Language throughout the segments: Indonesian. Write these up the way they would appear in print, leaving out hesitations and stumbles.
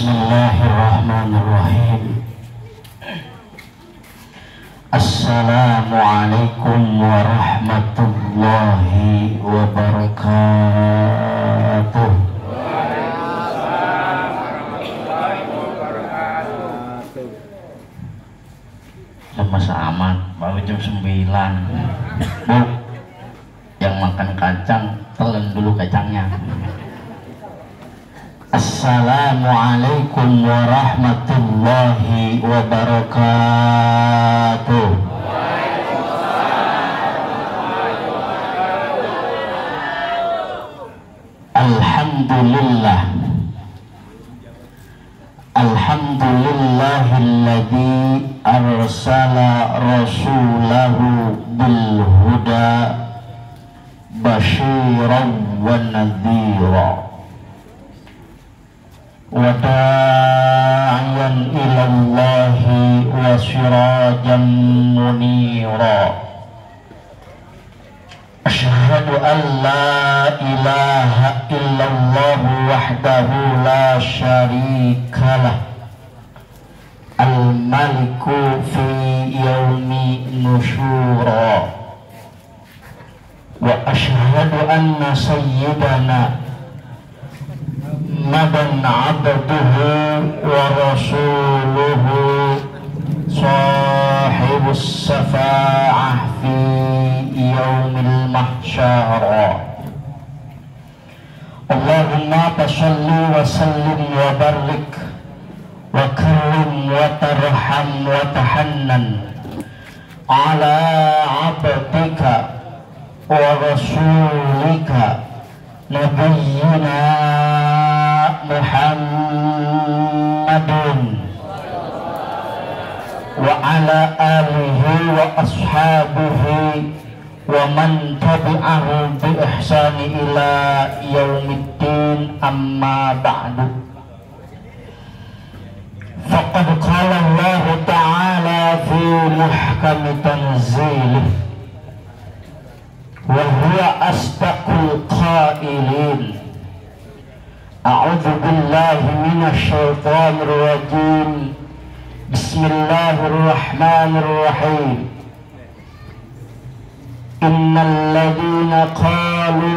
Bismillahirrahmanirrahim. Assalamualaikum warahmatullahi wabarakatuh. Lemas amat, baru jam 9. Bu, yang makan kacang, telan dulu kacangnya. Assalamualaikum warahmatullahi wabarakatuh. Alhamdulillah. Alhamdulillahilladzi arsala rasulahu bil huda basyiran wa nadhira wa da'iyan ilallahi wa sirajan munira. Asyhadu an la ilaha illallah wahdahu la syarikalah al-maliku fi yaumi nusyura. Wa asyhadu anna sayyidana madan abduhu wa rasuluhu sahibus syafa'ah fi yaumil mahsyara. Allahumma salli wa sallim wa barik wa karim wa tarham wa tahannan ala abdika wa rasulika nabiyyina Muhammadin wa ala alihi wa ashabihi wa man tabi'ahu bi ihsani ila yaumiddin, amma ba'du. Faqad qala Allah ta'ala fi muhkami tanzilih wa huwa asdaqul qailin. A'udzu billahi minasy syaithanir rajim. Bismillahirrahmanirrahim. Innal ladzina qalu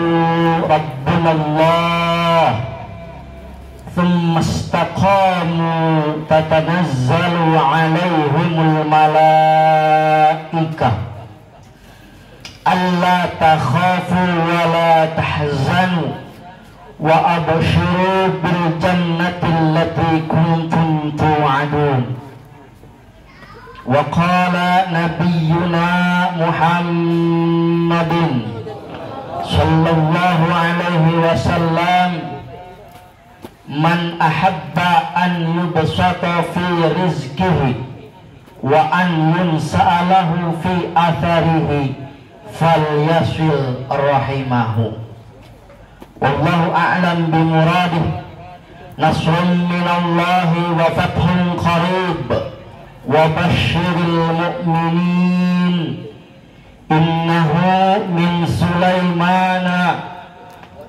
rabbuna Allah thumma istaqamu tatanazzalu 'alaihimul malaikah alla takhafu wa la tahzanu wa abshiru bil jannati allati kuntum tu'adun. Wa qala nabiyyuna Muhammadin sallallahu alaihi wasallam, man ahabba an yubsata fi rizqihi wa an yunsa'alahu fi atharihi falyasil rahimahu. Wallahu a'lam bimuradih. Nasrun minallahi wa fathun qarib wa basyiril mu'minin. Innahu min Sulaimana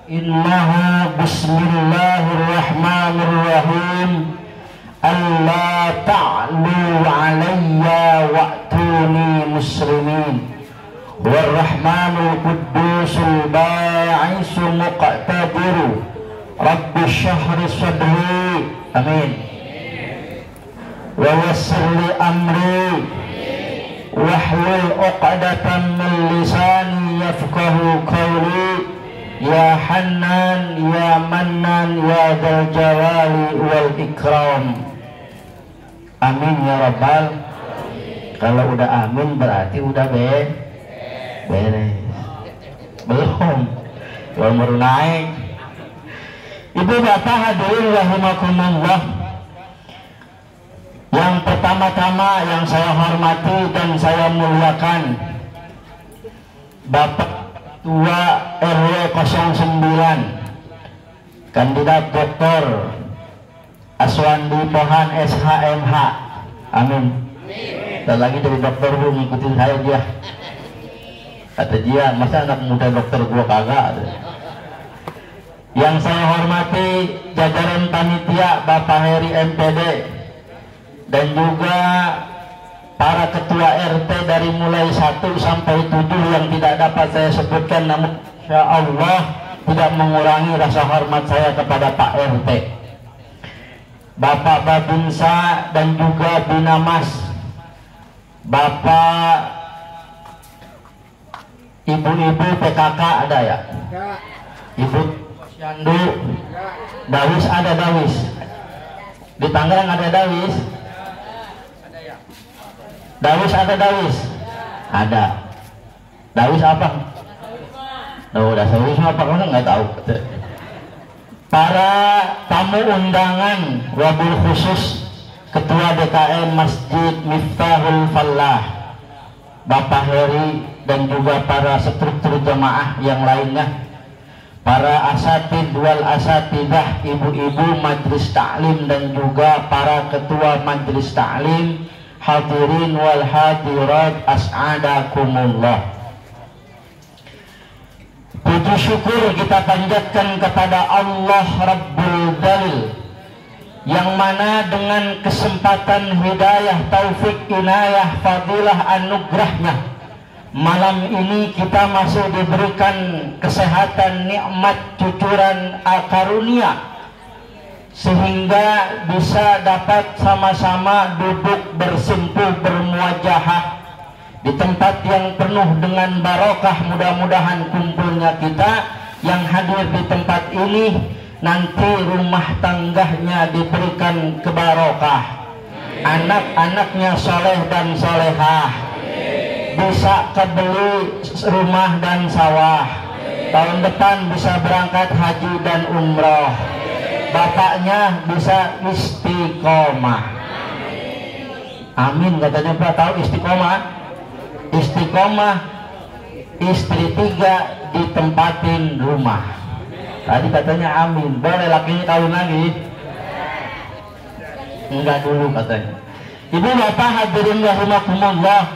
innahu bismillahirrahmanirrahim. Alla ta'lu alayya wa'tuni muslimin. Warrahmanul Quddusul Ba'isu Muqtadiru Rabbi syahri sadri. Amin. Wa yassirli amri wahlul uqdatan min lisani yafqahu qawli. Ya Hannan ya Mannan ya Dzal Jalali wal Ikram. Amin ya Rabbal. Kalau udah amin berarti udah beres. Belum baru naik. Ibu bapak hadirin rahimakumullah, yang pertama-tama yang saya hormati dan saya muliakan Bapak Ketua RW 09 Kandidat Dr. Aswandi Pohan SHMH. Amin. Dan lagi dari dokter bu ngikutin saya dia. Kata dia, masa anak muda dokter gua kagak. Yang saya hormati jajaran panitia Bapak Heri MPD dan juga para ketua RT dari mulai 1 sampai 7 yang tidak dapat saya sebutkan, namun insya Allah tidak mengurangi rasa hormat saya kepada Pak RT, Bapak Babinsa dan juga Binamas, Bapak ibu-ibu PKK ada ya? Ibu Syandu, Dawis ada Dawis. Di Tangerang ada Dawis? Dawis ada Dawis? Ada. Dawis apa? Oh, Dawis apa? Kan nggak tahu. Para tamu undangan wabil khusus Ketua DKM Masjid Miftahul Fallah, Bapak Heri dan juga para struktur jamaah yang lainnya, para asatid wal asatidah, ibu-ibu majelis taklim dan juga para ketua majelis taklim, hadirin wal hadirat, as'adakumullah. Puji syukur kita panjatkan kepada Allah Rabbul Jalil, yang mana dengan kesempatan hidayah, taufik, inayah, fadilah, anugerahnya, malam ini kita masih diberikan kesehatan, nikmat, cucuran karunia, sehingga bisa dapat sama-sama duduk bersimpuh, bermuajahah di tempat yang penuh dengan barokah. Mudah-mudahan kumpulnya kita yang hadir di tempat ini nanti rumah tangganya diberikan kebarokah, anak-anaknya soleh dan solehah, bisa kebeli rumah dan sawah, tahun depan bisa berangkat haji dan umroh, bapaknya bisa istiqomah. Amin katanya Pak. Tahu istiqomah? Istiqomah, istri 3 ditempatin rumah. Tadi katanya amin. Boleh lakinya kawin lagi? Enggak dulu katanya. Ibu bapak hadirin rahimakumullah,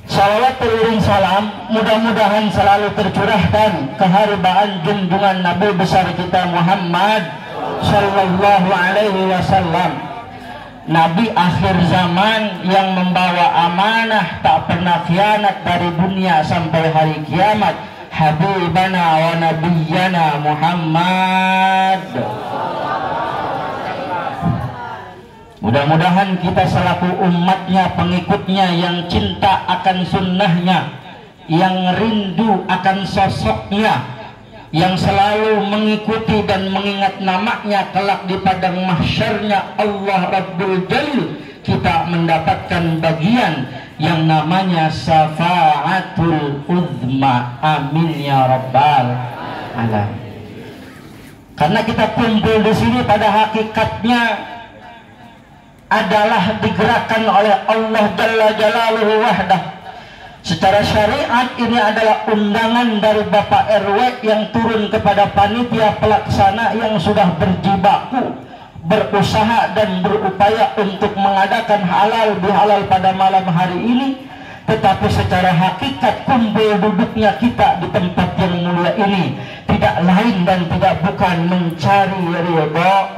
salawat beriring salam mudah-mudahan selalu tercurahkan keharbaan junjungan Nabi besar kita Muhammad sallallahu alaihi wasallam, Nabi akhir zaman yang membawa amanah, tak pernah khianat dari dunia sampai hari kiamat, habibana wa nabiyyana Muhammad. Mudah-mudahan kita selaku umatnya, pengikutnya yang cinta akan sunnahnya, yang rindu akan sosoknya, yang selalu mengikuti dan mengingat namanya kelak di padang mahsyarnya Allah Rabbul Jalil, kita mendapatkan bagian yang namanya syafaatul uzma. Amin ya rabbal alamin. Karena kita kumpul di sini pada hakikatnya adalah digerakkan oleh Allah Jalla Jalaluhu wahdah. Secara syariat ini adalah undangan dari Bapak RW yang turun kepada panitia pelaksana yang sudah berjibaku, berusaha dan berupaya untuk mengadakan halal bihalal pada malam hari ini. Tetapi secara hakikat kumpul duduknya kita di tempat yang mulia ini tidak lain dan tidak bukan mencari ridha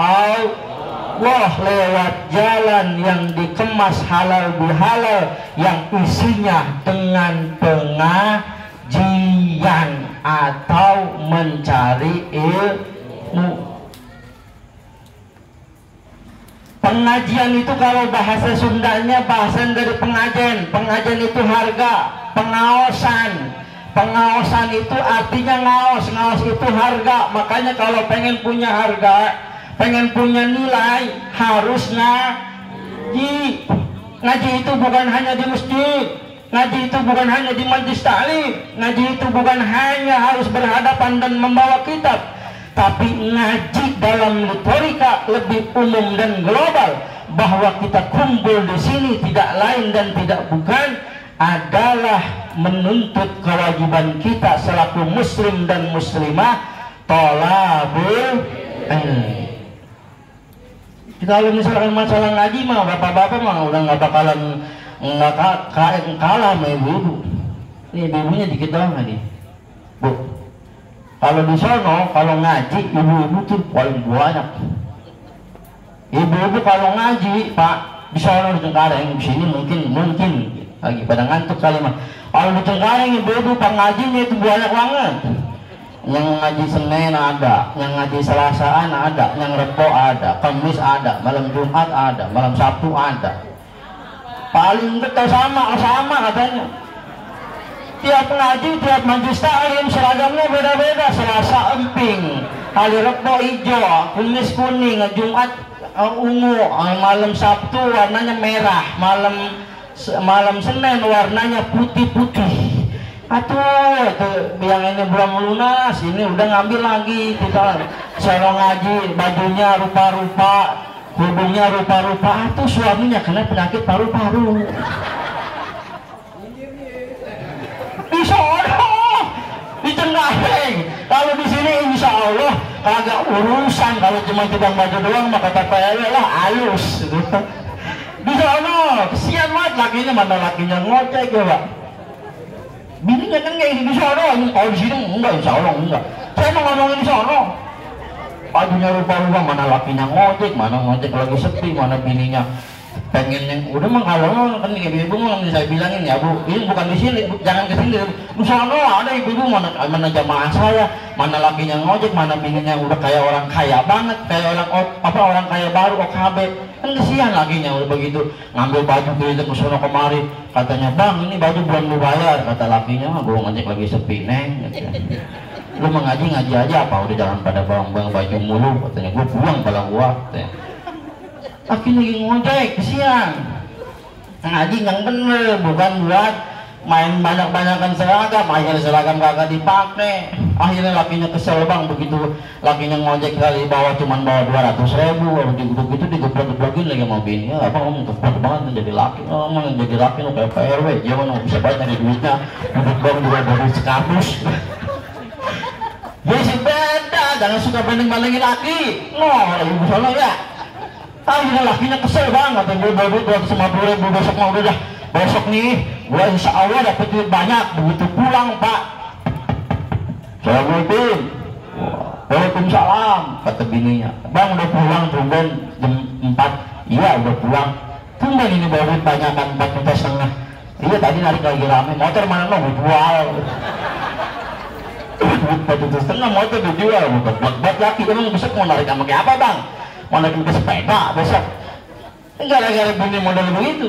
Allah lewat jalan yang dikemas halal bihalal, yang isinya dengan pengajian atau mencari ilmu. Pengajian itu kalau bahasa Sundanya bahasan dari pengajian. Pengajian itu harga, pengaosan. Pengaosan itu artinya ngaos, ngaos itu harga. Makanya kalau pengen punya harga, pengen punya nilai, harus ngaji. Ngaji itu bukan hanya di masjid, ngaji itu bukan hanya di majelis taklim, ngaji itu bukan hanya harus berhadapan dan membawa kitab, tapi ngaji dalam retorika lebih umum dan global, bahwa kita kumpul di sini tidak lain dan tidak bukan adalah menuntut kewajiban kita selaku muslim dan muslimah, thalabul ilmi. Kalau misalkan masalah ngaji mah bapak-bapak mah udah nggak bakalan kalah sama ibu-ibu. Ini ibu-ibunya dikit doang nih, Bu. Kalau di sono kalau ngaji ibu-ibu tuh paling banyak. Ibu-ibu kalau ngaji Pak di sono di Cengkareng, di sini mungkin lagi pada ngantuk kali mah. Kalau di Cengkareng ibu-ibu pengajinya itu banyak banget. Yang ngaji Senin ada, yang ngaji Selasaan ada, yang Rebo ada, Kamis ada, malam Jumat ada, malam Sabtu ada. Paling dekat sama katanya. Tiap ngaji, tiap majelis taklim seragamnya beda-beda. Selasa emping, hari Rebo hijau, Kamis kuning, Jumat ungu, malam Sabtu warnanya merah, malam Senin warnanya putih-putih. Atuh, itu yang ini belum lunas, ini udah ngambil lagi. Kita selalu ngaji, bajunya rupa-rupa, hidungnya rupa-rupa. Atuh suaminya kena penyakit paru-paru. Di sono, di Cengkareng. Kalau di sini insya Allah kagak urusan. Kalau cuma tibang baju doang maka kata saya lah halus. Di sono, kesian banget lakinya, mana lakinya ngocek ya Pak. Bininya kan kayak di sono, kalau di sini enggak, insya Allah enggak. Saya mau ngomongin di sono. Bajunya rupa-rupa, mana lakinya ngojek, mana ngojek lagi sepi, mana bininya pengen yang udah mah kalau kan ibu-ibu mau saya bilangin ya Bu, ini bukan di sini, jangan ke sini. Di sono ada ibu-ibu mana jamaah saya, mana lakinya ngojek, mana bininya udah kayak orang kaya banget, kayak orang kaya baru OKB. Kan kesian lakinya udah begitu ngambil baju ke sono kemari, katanya bang ini baju belum lu bayar, kata lakinya gue ngajak lagi sepi neng, lu mengaji aja apa udah jangan pada bawang baju mulu, katanya gue pulang kalau gua, laki lagi ngojek kesian. Ngaji yang bener, bukan buat main banyak-banyakan seragam, akhirnya seragam kagak dipakai. Akhirnya lakinya kesel bang, begitu lakinya ngojek kali bawa 200.000, begitu digeblok-geblokin lagi mau bini. Ya abang ngomong kebetulan banget menjadi laki, ngomong jadi laki lo kayak PRW, dia mana bisa banyak dari duitnya, duduk bang juga dari sekardus. Jadi beda, jangan suka banding-bandingin laki. Ibu sono ya. Akhirnya lakinya kesel banget, gue bawa duit 250.000, besok mau udah dah. Besok nih, gue insya Allah dapet duit banyak. Begitu pulang Pak, Assalamualaikum. Waalaikumsalam, kata bininya. Bang udah pulang tumben jam 4. Iya udah pulang. Tumben ini bawa duit banyak kan, 4,5. Iya tadi narik lagi rame. Motor mana lo gue jual. Duit 4,5 motor dijual. Buat laki emang besok mau narik sama kayak apa bang? Mau naik ke sepeda besok. Gara-gara bini model begitu.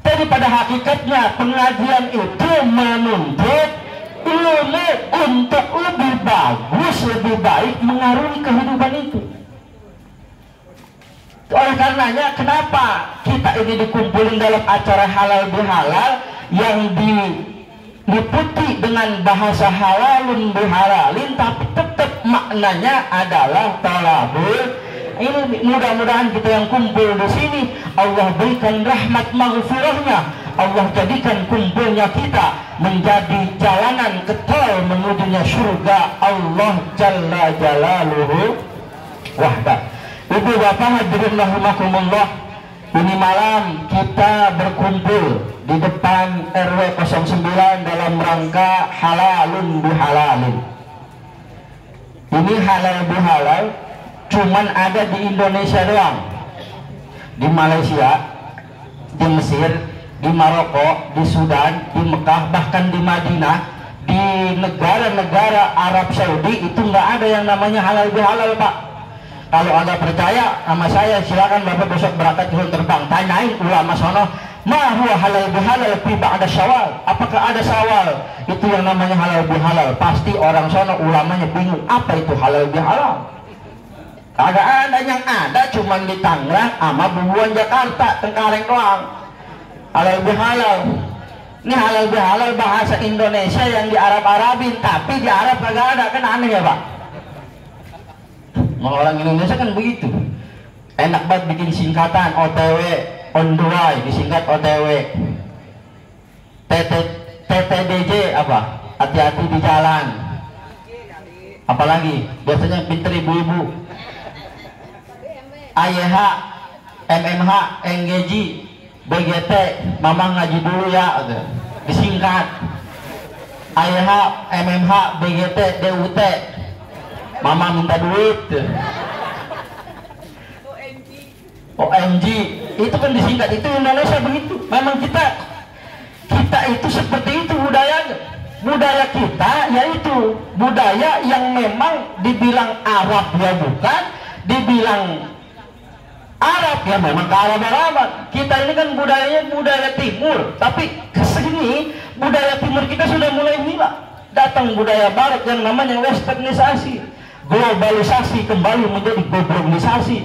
Jadi pada hakikatnya pengajian itu menuntut ilmu untuk lebih bagus, lebih baik mengarungi kehidupan itu. Oleh karenanya kenapa kita ini dikumpulin dalam acara halal bihalal yang diliputi dengan bahasa halalun bihalalin, tapi tetap maknanya adalah talabul. Ini mudah-mudahan kita yang kumpul di sini Allah berikan rahmat maghfirahnya, Allah jadikan kumpulnya kita menjadi jalanan kekal menujunya surga Allah Jalla Jalaluhu wahdah. Ibu bapak hadirin rahimakumullah, ini malam kita berkumpul di depan RW 09 dalam rangka halalun bihalalin. Ini halal bihalal cuman ada di Indonesia doang, di Malaysia, di Mesir, di Maroko, di Sudan, di Mekah, bahkan di Madinah, di negara-negara Arab Saudi itu nggak ada yang namanya halal bihalal Pak. Kalau Anda percaya sama saya silakan Bapak besok berangkat turun terbang, tanyain ulama sono, ma huwa halal bihalal fi ba'da syawal, apakah ada syawal itu yang namanya halal bihalal. Pasti orang sono ulamanya bingung apa itu halal bihalal. Kagak ada, yang ada cuman di Tangerang sama Bubuan Jakarta, Cengkareng doang. Halal bihalal. Ini halal bihalal bahasa Indonesia yang di Arab-Arabin, tapi di Arab kagak ada, kan aneh ya Pak. Orang Indonesia kan begitu. Enak banget bikin singkatan OTW, on the way, disingkat OTW. TTDJ apa? Hati-hati di jalan. Apalagi biasanya pinter ibu-ibu. AYH, MMH, NGJ, BGT, mama ngaji dulu ya, disingkat. AIH, MMH, BGT, DUT. Mama minta duit. OMG. Itu kan disingkat, itu Indonesia begitu. Memang kita itu seperti itu budayanya. Budaya kita yaitu budaya yang memang dibilang Arab ya bukan, dibilang Arab ya memang ke Arab-Araban. Kita ini kan budayanya budaya timur, tapi kesini budaya timur kita sudah mulai hilang. Datang budaya barat yang namanya westernisasi, globalisasi kembali menjadi globalisasi.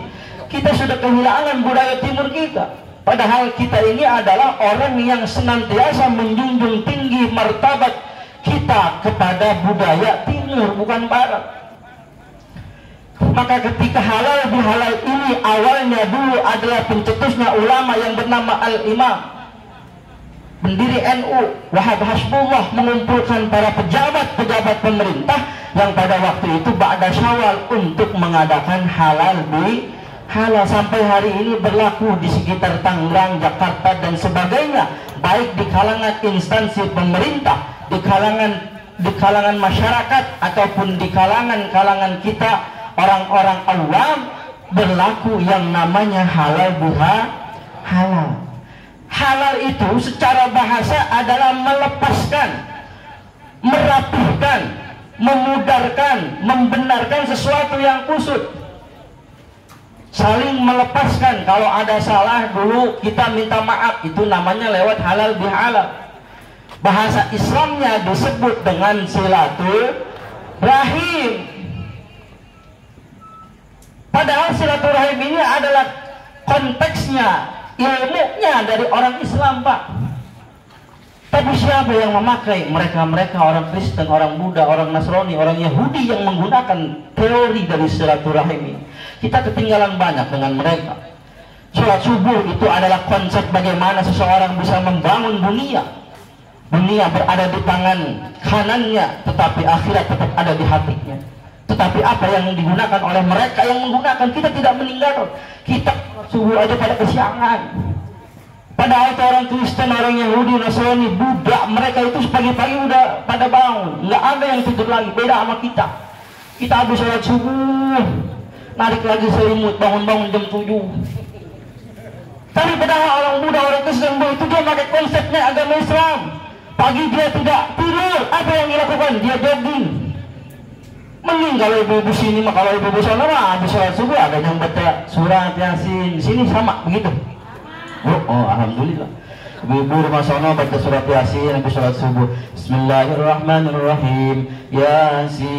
Kita sudah kehilangan budaya timur kita. Padahal kita ini adalah orang yang senantiasa menjunjung tinggi martabat kita kepada budaya timur bukan barat. Maka ketika halal bihalal ini awalnya dulu adalah pencetusnya ulama yang bernama Al-Imam, pendiri NU Wahab Hasbullah, mengumpulkan para pejabat-pejabat pemerintah yang pada waktu itu ba'da Syawal untuk mengadakan halal bi halal. Sampai hari ini berlaku di sekitar Tangerang, Jakarta dan sebagainya, baik di kalangan instansi pemerintah, di kalangan masyarakat ataupun di kalangan kita orang-orang awam, berlaku yang namanya halal halal. Halal itu secara bahasa adalah melepaskan, merapihkan, memudarkan, membenarkan sesuatu yang kusut. Saling melepaskan, kalau ada salah dulu kita minta maaf, itu namanya lewat halal bihalal. Bahasa Islamnya disebut dengan silaturahim. Padahal silaturahim ini adalah konteksnya, ilmunya dari orang Islam, Pak. Tapi siapa yang memakai? Mereka orang Kristen, orang Buddha, orang Nasrani, orang Yahudi yang menggunakan teori dari silaturahim ini. Kita ketinggalan banyak dengan mereka. Sholat subuh itu adalah konsep bagaimana seseorang bisa membangun dunia. Dunia berada di tangan kanannya, tetapi akhirat tetap ada di hatinya. Tetapi apa yang digunakan oleh mereka yang menggunakan, kita tidak meninggal. Kita subuh aja pada kesiangan. Padahal itu orang Kristen, orang Yahudi, Nasrani, Buddha, mereka itu pagi-pagi udah pada bangun. Nggak ada yang tidur lagi, beda sama kita. Kita habis sholat subuh, narik lagi selimut, bangun-bangun jam 7. Tapi padahal orang Buddha, orang Kristen itu dia pakai konsepnya agama Islam. Pagi dia tidak tidur, apa yang dilakukan? Dia jogging. Mending kalau ibu-ibu sini mah, kalau ibu-ibu sana mah habis sholat subuh ada yang baca surat Yasin. Di sini sama begitu. Oh, alhamdulillah. Ibu-ibu rumah sana baca surat Yasin habis sholat subuh. Bismillahirrahmanirrahim. Yasin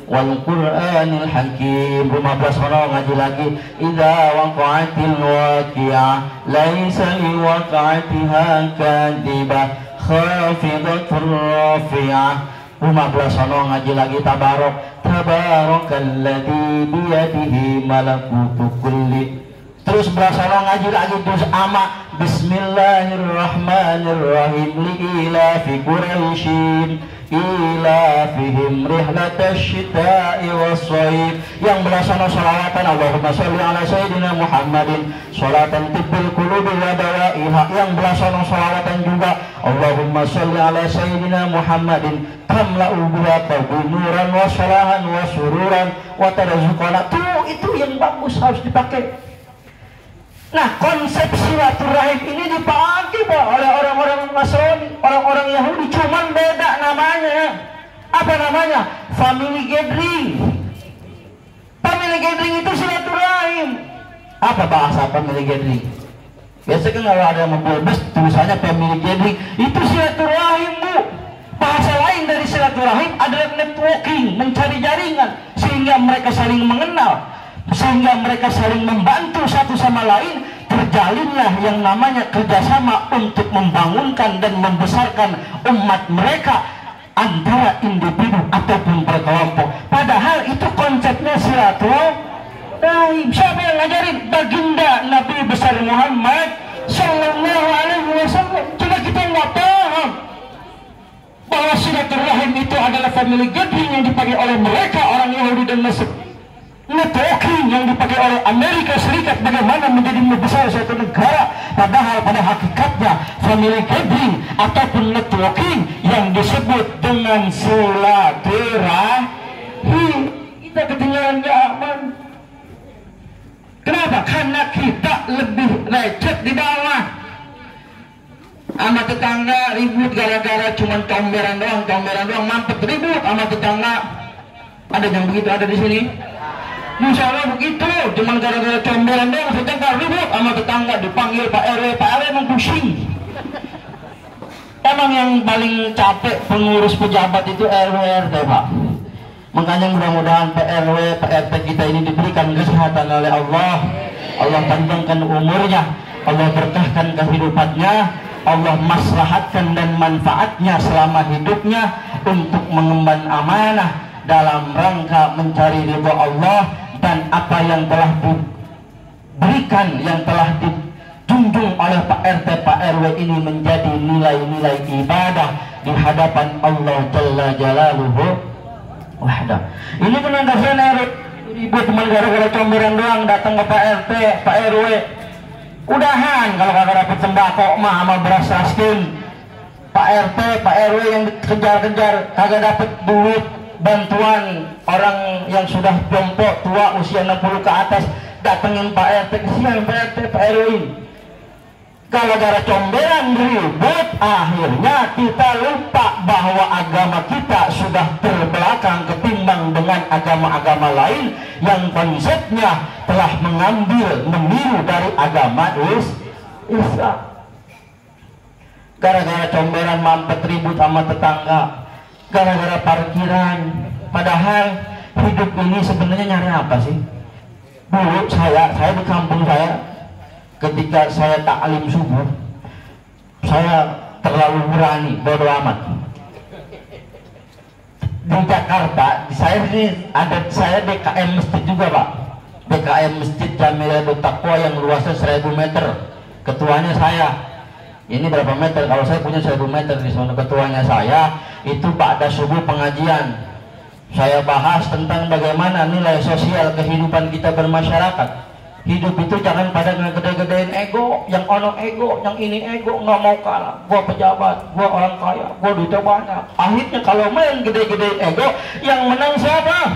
wal Qur'anil Hakim. Rumah belas sana ngaji lagi. Idza waqa'atil waqi'ah laisa liwaqa'atiha kadhibah khafidatur rafi'ah. Rumah belas sana ngaji lagi tabarakalladzi biyadihi malakutu kulli. Terus berasal ngaji lagi terus ama Bismillahirrahmanirrahim liilafi Quraisyin ilafihim rihlatash shita'i was-shayf. Yang berasal sholawatan Allahumma sholli ala sayyidina Muhammadin sholatan tibbil qulubi wa dawaiha. Yang berasal sholawatan juga Allahumma sholli ala sayyidina Muhammadin tamla'u biha nuran wa salahan wa sururan wa tarzuqana. Itu yang bagus, harus dipakai. Nah, konsep silaturahim ini dipakai oleh orang-orang Nasrani, orang-orang Yahudi, cuman beda namanya. Apa namanya? Family gathering. Family gathering itu silaturahim. Apa bahasa family gathering? Biasa kan kalau ada yang membuat bus tulisannya family gathering, itu silaturahim, Bu. Bahasa lain dari silaturahim adalah networking, mencari jaringan sehingga mereka saling mengenal, sehingga mereka saling membantu satu sama lain. Terjalinlah yang namanya kerjasama untuk membangunkan dan membesarkan umat mereka antara individu ataupun berkelompok. Padahal itu konsepnya silaturahim. Siapa yang ngajarin? Baginda Nabi besar Muhammad Sallallahu Alaihi Wasallam. Cuma kita nggak paham bahwa silaturahim itu adalah family gathering yang dipakai oleh mereka orang Yahudi dan Nasrani. networking yang dipakai oleh Amerika Serikat bagaimana menjadi membesar suatu negara, padahal pada hakikatnya family gathering ataupun networking yang disebut dengan silaturahmi. Kita ketinggalan zaman. Kenapa? Karena kita lebih lecet di bawah. Sama tetangga ribut gara-gara cuman comberan doang, mampet ribut sama tetangga. Ada yang begitu ada di sini? Insya Allah begitu, cuman gara-gara comberan doang tetangga ribut sama tetangga, dipanggil Pak RW emang pusing. Emang yang paling capek pengurus pejabat itu RW RT, Pak. Makanya mudah-mudahan Pak RW, Pak RT kita ini diberikan kesehatan oleh Allah. Allah panjangkan umurnya, Allah berkahkan kehidupannya, Allah maslahatkan dan manfaatnya selama hidupnya untuk mengemban amanah dalam rangka mencari ridha Allah, dan apa yang telah diberikan, yang telah dijunjung oleh Pak RT, Pak RW ini menjadi nilai-nilai ibadah di hadapan Allah Jalla Jalaluhu wahdah. Ini penandasnya ribut cuma gara-gara comberan doang datang ke Pak RT, Pak RW. Udahan kalau kagak dapat sembako mah sama beras raskin. Pak RT, Pak RW yang dikejar-kejar kagak dapat duit bantuan orang yang sudah jompo tua usia 60 ke atas, datengin Pak RT, kesian Pak RT, Pak RW ini. Kalau gara comberan ribut, akhirnya kita lupa bahwa agama kita sudah terbelakang ketimbang dengan agama-agama lain yang konsepnya telah meniru dari agama Islam. Gara-gara comberan mampet ribut sama tetangga, gara-gara parkiran. Padahal hidup ini sebenarnya nyari apa sih? Dulu saya di kampung saya, ketika saya taklim subuh, saya terlalu berani, bodo amat. Di Jakarta, saya DKM masjid juga, Pak. DKM Masjid Jamilatul Taqwa yang luasnya 1000 meter. Ketuanya saya. Ini berapa meter? Kalau saya punya 1000 meter di sana. Ketuanya saya. Itu pada subuh pengajian. Saya bahas tentang bagaimana nilai sosial kehidupan kita bermasyarakat. Hidup itu jangan pada ngegede-gedein ego, yang ono ego, yang ini ego, nggak mau kalah. Gua pejabat, gua orang kaya, gua duitnya banyak. Akhirnya kalau main gede-gedein ego, yang menang siapa?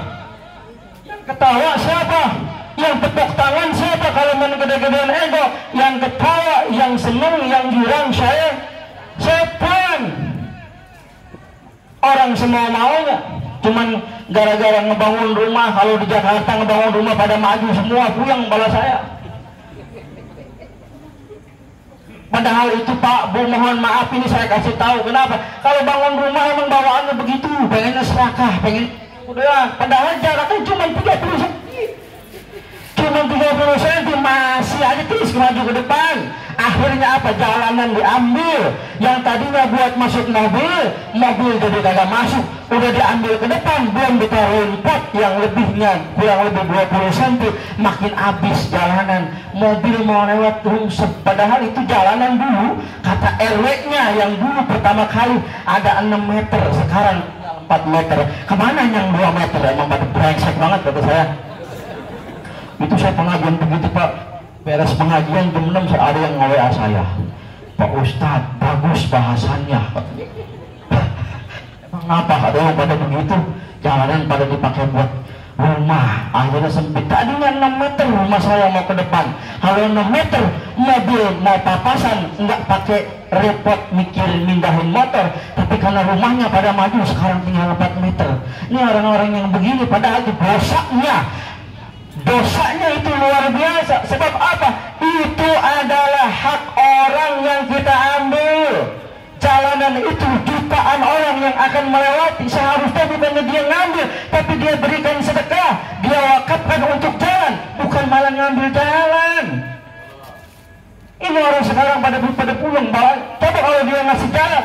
Yang ketawa siapa? Yang tepuk tangan siapa kalau main gede-gedein ego? Yang ketawa, yang seneng, yang jurang saya, setan. Orang semua maunya. Cuman gara-gara ngebangun rumah, kalau di Jakarta ngebangun rumah pada maju semua, puyang kepala saya. Padahal itu Pak Bu, mohon maaf ini saya kasih tahu kenapa. Kalau bangun rumah emang bawaannya begitu, pengennya serakah, pengen udah. Padahal jaraknya cuma 30 cm. Cuma 30 cm masih aja terus maju ke depan. Akhirnya apa? Jalanan diambil. Yang tadinya buat masuk mobil jadi kagak masuk. Udah diambil ke depan, belum ditaruhin pot yang lebihnya kurang lebih 20 cm. Makin habis jalanan. Mobil mau lewat rungsep. Padahal itu jalanan dulu, kata RW-nya yang dulu pertama kali ada 6 meter, sekarang 4 meter. Kemana yang 2 meter? Emang pada brengsek banget kata saya. Itu saya pengajian begitu, Pak. Beres pengajian jam 6 ada yang nge-WA saya, Pak Ustadz bagus bahasannya. Emang apa? Ada yang pada begitu, jalanan pada dipakai buat rumah, akhirnya sempit. Tadinya 6 meter rumah saya mau ke depan, kalau 6 meter mobil mau papasan nggak pakai repot mikir mindahin motor, tapi karena rumahnya pada maju sekarang tinggal 4 meter. Ini orang-orang yang begini, padahal itu dosanya itu luar biasa. Sebab apa? Itu adalah hak orang yang kita ambil. Jalanan itu jutaan orang yang akan melewati, seharusnya bukannya dia ngambil, tapi dia berikan sedekah, dia wakafkan untuk jalan, bukan malah ngambil jalan. Ini orang sekarang pada pulang balik. Tapi kalau dia ngasih jalan,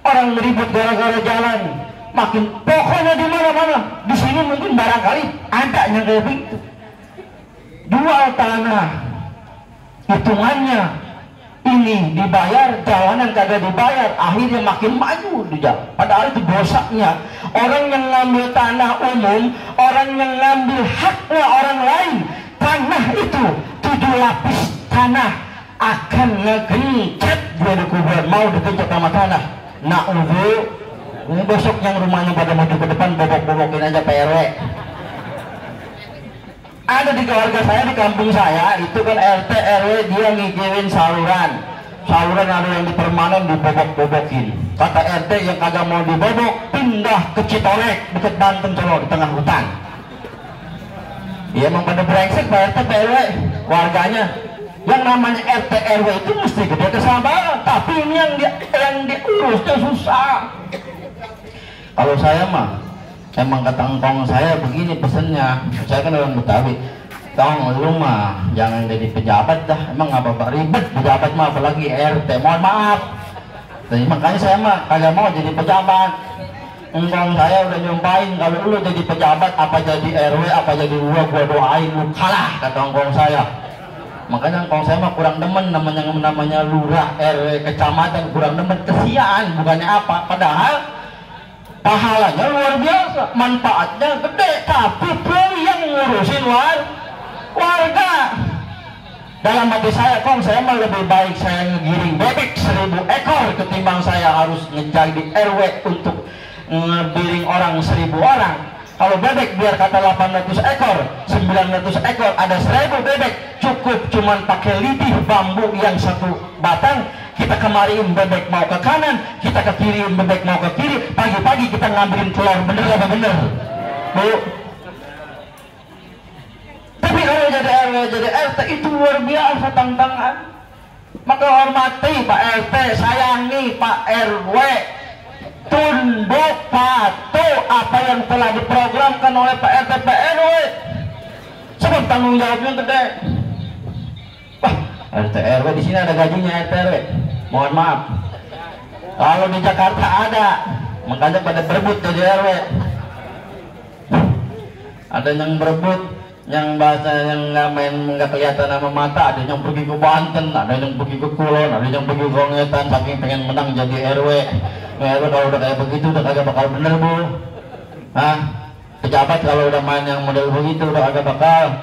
orang meribut gara-gara jalan. Makin pokoknya di mana-mana. Di sini mungkin barangkali ada yang kayak begitu. Jual tanah, hitungannya ini dibayar, jalanan kagak dibayar, akhirnya makin maju di jalan. Padahal itu dosanya. Orang yang ngambil tanah umum, orang yang ngambil haknya orang lain, tanah itu 7 lapis tanah akan ngegencet dia dikubur, mau dikencet sama tanah. Ini besok yang rumahnya pada maju ke depan, bobok-bobokin aja PRW. Ada di keluarga saya, di kampung saya, itu kan RT RW dia ngikirin saluran ada yang di permanen dibobok-bobokin. Kata RT yang kagak mau dibobok pindah ke Citolek deket Banten Solo di tengah hutan. Ya emang pada brengsek Pak RT RW warganya. Yang namanya RT RW itu mesti gede kesabaran, tapi ini yang diurusnya susah. Kalau saya mah emang kata engkong saya begini pesennya, saya kan orang Betawi, tong lu mah jangan jadi pejabat dah, emang nggak apa-apa ribet pejabat mah, apalagi RT, mohon maaf. Jadi makanya saya mah kagak mau jadi pejabat. Engkong saya udah nyumpain, kalau lu jadi pejabat apa jadi RW apa jadi gua doain lu kalah, kata engkong saya. Makanya engkong saya mah kurang demen namanya lurah RW kecamatan, kurang demen, kesian bukannya apa, padahal pahalanya luar biasa, manfaatnya gede, tapi yang ngurusin warga. Dalam hati saya, saya mah lebih baik saya ngegiring bebek 1000 ekor ketimbang saya harus ngejadi RW untuk ngegiring orang 1000 orang. Kalau bebek biar kata 800 ekor, 900 ekor, ada 1000 bebek, cukup cuman pakai lidi bambu yang 1 batang. Kita kemariin bebek mau ke kanan, kita ke kiriin bebek mau ke kiri, pagi-pagi kita ngambilin telur, bener apa bener? Bu. Tapi kalau jadi RW, jadi RT itu luar biasa tantangan. Maka hormati Pak RT, sayangi Pak RW, tunduk patuh apa yang telah diprogramkan oleh Pak RT Pak RW. Sebab tanggung jawabnya gede. Wah, RT RW di sini ada gajinya RT RW. Mohon maaf. Kalau di Jakarta ada, makanya pada berebut jadi RW. Ada yang berebut, yang bahasa yang nggak kelihatan sama mata, ada yang pergi ke Banten, ada yang pergi ke Kulon, ada yang pergi ke Ngetan, saking pengen menang jadi RW. RW kalau udah kayak begitu udah kagak bakal bener bu. Pejabat kalau udah main yang model begitu udah kagak bakal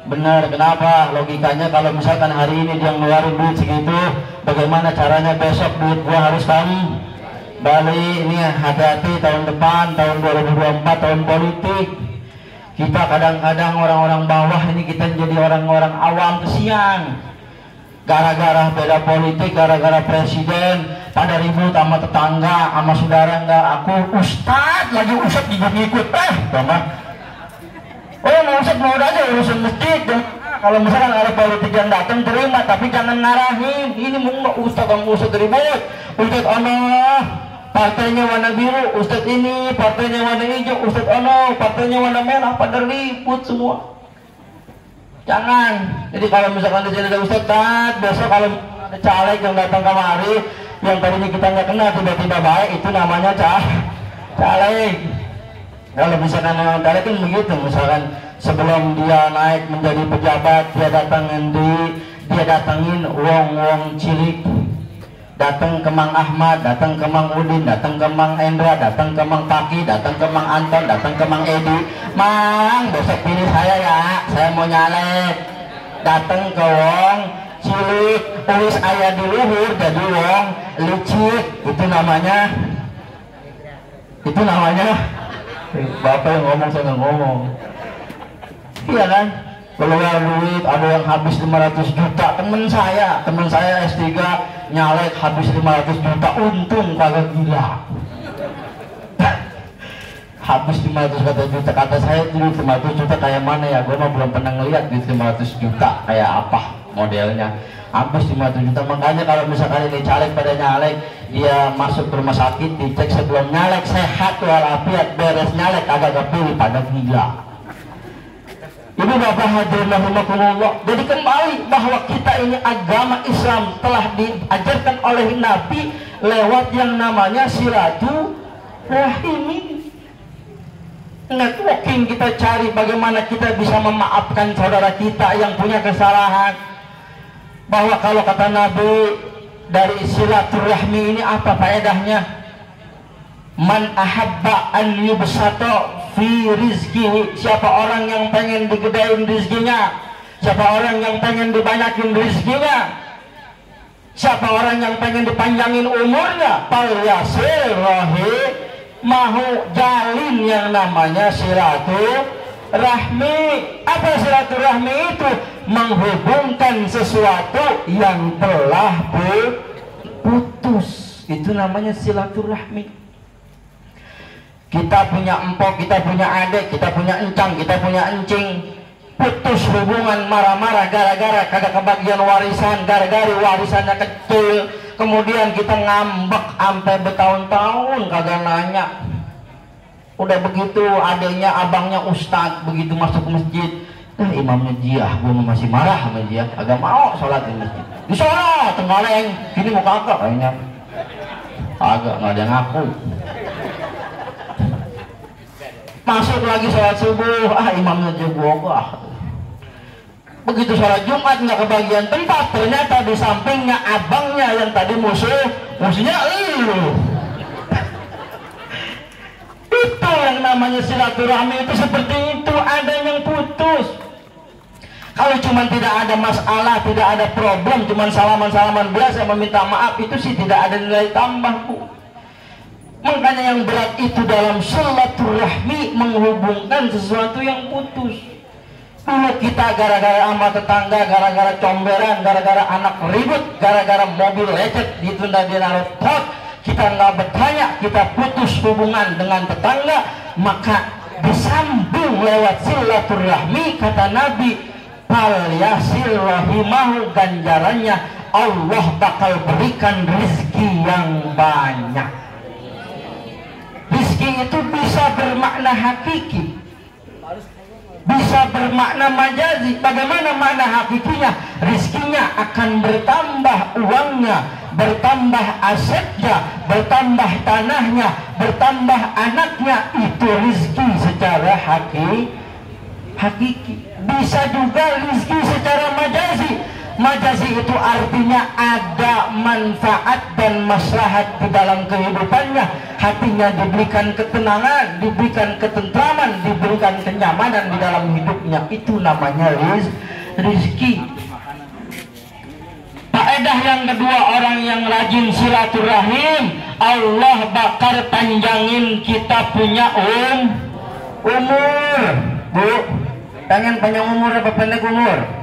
benar. Kenapa? Logikanya kalau misalkan hari ini dia ngeluarin duit segitu, bagaimana caranya besok duit gua harus balik. Ini hati-hati tahun depan, tahun 2024, tahun politik. Kita kadang-kadang orang-orang bawah ini kita jadi orang-orang awam, kesian. Gara-gara beda politik, gara-gara presiden, pada ribut sama tetangga, sama saudara, enggak aku ustad lagi ustad ngikut-ngikut, mau ustad mau aja urusan masjid. Kalau misalkan ada politik yang datang terima, tapi jangan ngarahin. Ini mau ustad ribut, ustad partainya warna biru, ustad ini partainya warna hijau, ustad partainya warna merah, pada ribut semua. Jangan. Jadi kalau misalkan di sini ada ustad, besok kalau ada caleg yang datang kemari yang tadinya kita nggak kenal tiba-tiba baik, itu namanya caleg. Kalau misalkan orang caleg kan begitu, misalkan sebelum dia naik menjadi pejabat, dia datangin wong cilik, datang ke Mang Ahmad, datang ke Mang Udin, datang ke Mang Endra, datang ke Mang Paki, datang ke Mang Anton, datang ke Mang Edi. Mang, besok pilih saya ya, saya mau nyalek. Datang ke wong cilik, tulis ayah di luhur jadi wong licik, itu namanya bapak yang ngomong, saya nggak ngomong. Iya kan, keluar duit, ada yang habis 500 juta. Temen saya S3 nyalek habis 500 juta, untung kagak gila. Habis 500 juta, kata saya duit 500 juta kayak mana ya, gue mah belum pernah ngeliat duit 500 juta kayak apa modelnya. Habis 500 juta, makanya kalau misalkan ini caleg pada nyalek, dia masuk ke rumah sakit, dicek sebelum nyalek sehat walafiat, beres nyalek kagak kepilih, pada gila. Ibu bapak hadirin rahimakumullah. Jadi kembali bahwa kita ini agama Islam telah diajarkan oleh Nabi lewat yang namanya silaturahim. Networking, kita cari bagaimana kita bisa memaafkan saudara kita yang punya kesalahan. Bahwa kalau kata Nabi, dari silaturahmi ini apa faedahnya? Man ahabba an yubsata fi rizki, siapa orang yang pengen digedein rizkinya, siapa orang yang pengen dibanyakin rizkinya, siapa orang yang pengen dipanjangin umurnya, falyasil mahu jalin yang namanya silaturahmi. Apa silaturahmi itu? Menghubungkan sesuatu yang telah putus, itu namanya silaturahmi. Kita punya empok, kita punya adik, kita punya encang, kita punya encing, putus hubungan, marah-marah gara-gara kagak kebagian warisan, gara-gara warisannya kecil, kemudian kita ngambek sampai bertahun-tahun kagak nanya. Udah begitu adiknya, abangnya ustad, begitu masuk ke masjid, imamnya jiah, gue masih marah sama dia, agak mau sholat di masjid. Di sholat, tenggaleng, gini mau kakak kayaknya, agak nggak ada yang ngaku. Masuk lagi sholat subuh, imamnya jebogah. Begitu sholat Jumat nggak kebagian tempat, ternyata di sampingnya abangnya yang tadi musuhnya itu yang namanya silaturahmi. Itu seperti itu, ada yang putus. Kalau cuma tidak ada masalah, tidak ada problem, cuma salaman-salaman biasa meminta maaf, itu sih tidak ada nilai tambah, Bu. Makanya yang berat itu dalam silaturahmi, menghubungkan sesuatu yang putus. Dulu kita gara-gara sama tetangga, gara-gara comberan, gara-gara anak ribut, gara-gara mobil lecet ditunda di naruh pot, kita nggak bertanya, kita putus hubungan dengan tetangga, maka disambung lewat silaturahmi. Kata Nabi, falyasil rahimahu, ganjarannya Allah bakal berikan rezeki yang banyak. Rizki itu bisa bermakna hakiki, bisa bermakna majazi. Bagaimana makna hakikinya? Rizkinya akan bertambah uangnya, bertambah asetnya, bertambah tanahnya, bertambah anaknya. Itu rizki secara hakiki. Bisa juga rizki secara majazi. Majazi itu artinya ada manfaat dan maslahat di dalam kehidupannya. Hatinya diberikan ketenangan, diberikan ketentraman, diberikan kenyamanan di dalam hidupnya. Itu namanya rizki. Faedah yang kedua, orang yang rajin silaturahim, Allah bakal panjangin kita punya umur. Bu, pengen panjang umur apa pendek umur?